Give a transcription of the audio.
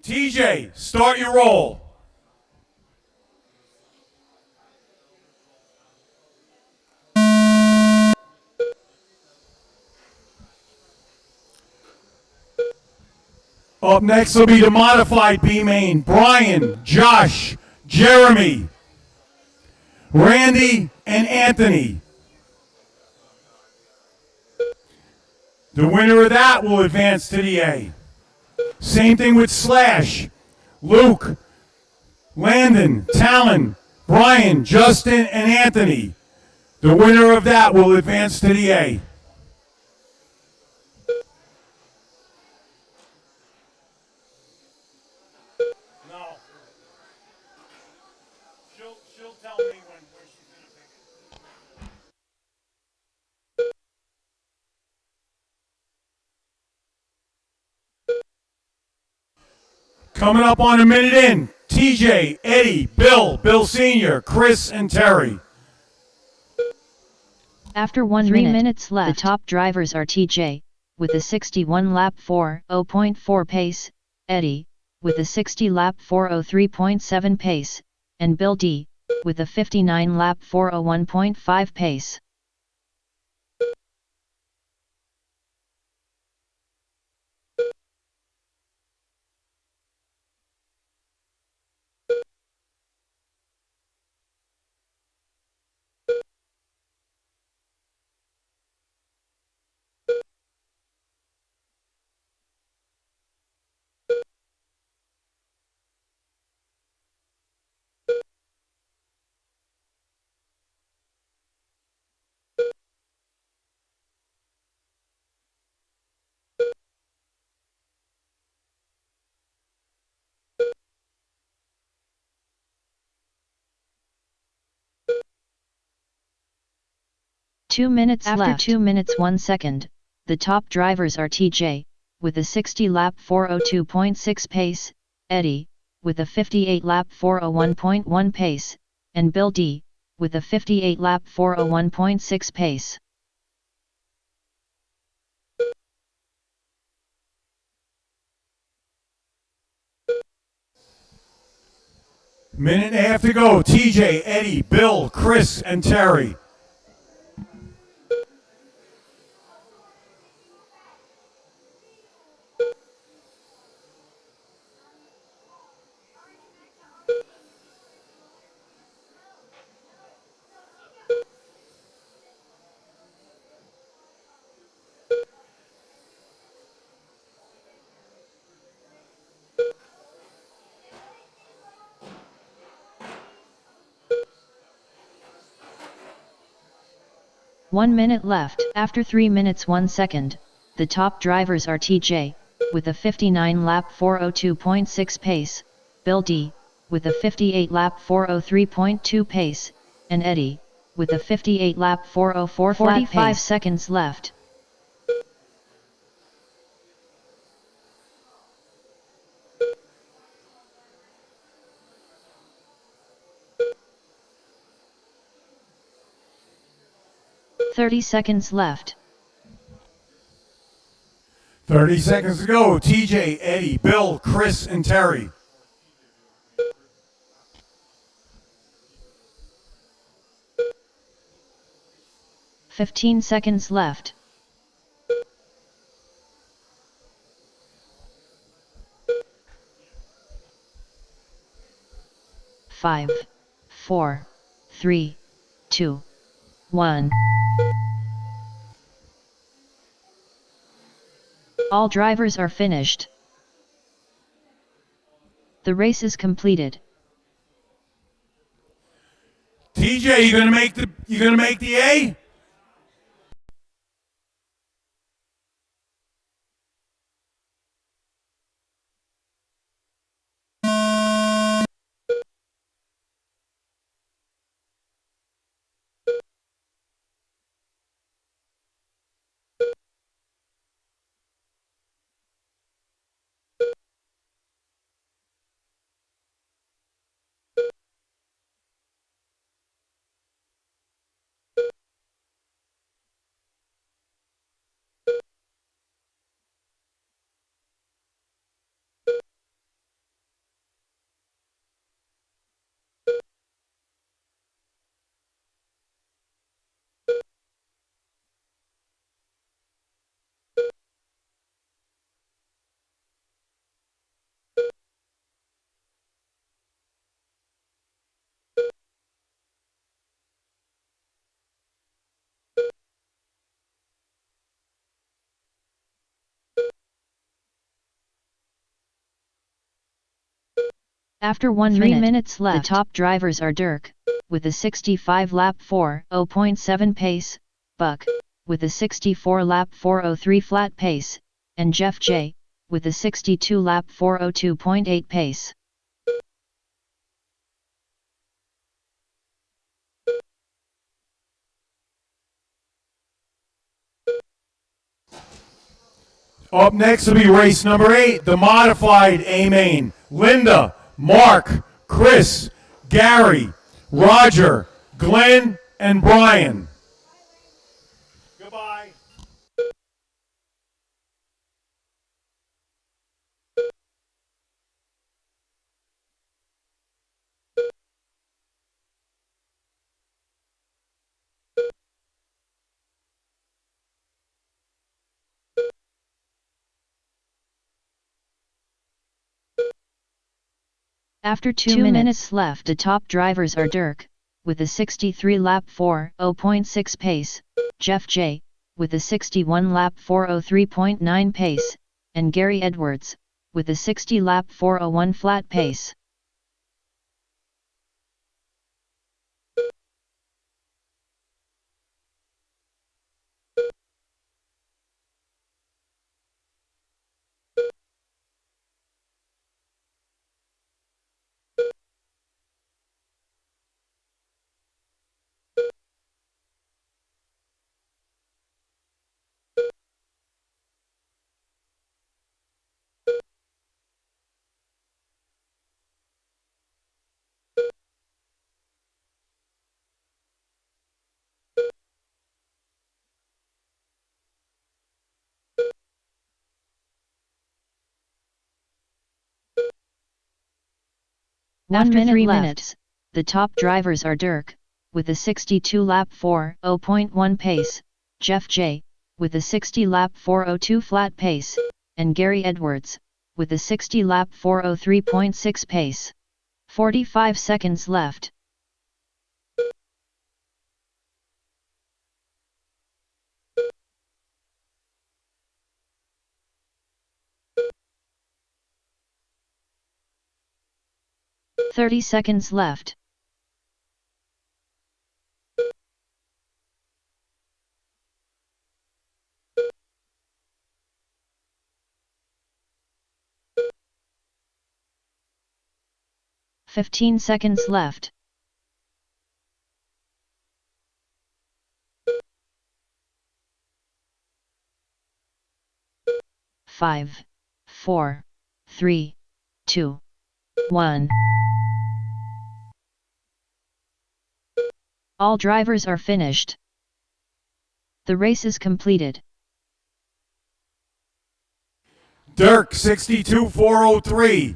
TJ, start your roll. Up next will be the modified B main. Brian, Josh, Jeremy, Randy, and Anthony. The winner of that will advance to the A. Same thing with Slash, Luke, Landon, Talon, Brian, Justin, and Anthony. The winner of that will advance to the A. No. She'll tell me when she's going to pick it. Coming up on a minute in, TJ, Eddie, Bill Sr., Chris, and Terry. After 3 minutes left, the top drivers are TJ, with a 61 lap 4:0.4 pace, Eddie, with a 60 lap 4:03.7 pace, and Bill D, with a 59 lap 4:01.5 pace. After 2 minutes 1 second, the top drivers are TJ, with a 60 lap 4:02.6 pace, Eddie, with a 58 lap 4:01.1 pace, and Bill D, with a 58 lap 4:01.6 pace. Minute and a half to go. TJ, Eddie, Bill, Chris, and Terry. One minute left. After 3 minutes 1 second, the top drivers are TJ, with a 59 lap 4:02.6 pace, Bill D, with a 58 lap 4:03.2 pace, and Eddie, with a 58 lap 4:04 flat pace. 45 seconds left. "30 seconds left. 30 seconds to go. TJ, Eddie, Bill, Chris, and Terry. "15 seconds left. 5, 4, 3, 2, 1. All drivers are finished. The race is completed. TJ, you gonna make the A? After 3 minutes left, the top drivers are Dirk, with a 65 lap 4:0.7 pace, Buck, with a 64 lap 4:03 flat pace, and Jeff J, with a 62 lap 4:02.8 pace. Up next will be race number 8, the modified A-Main. Linda, Mark, Chris, Gary, Roger, Glenn, and Brian. Goodbye. After 2 minutes left, the top drivers are Dirk, with a 63 lap 4:0.6 pace, Jeff J, with a 61 lap 4:03.9 pace, and Gary Edwards, with a 60 lap 4:01 flat pace. After 3 minutes, the top drivers are Dirk, with a 62 lap 4:0.1 pace, Jeff J, with a 60 lap 4:02 flat pace, and Gary Edwards, with a 60 lap 4:03.6 pace. 45 seconds left. "30 seconds left. "15 seconds left. Five, 4, 3, 2, 1. All drivers are finished. The race is completed. Dirk, 62 403.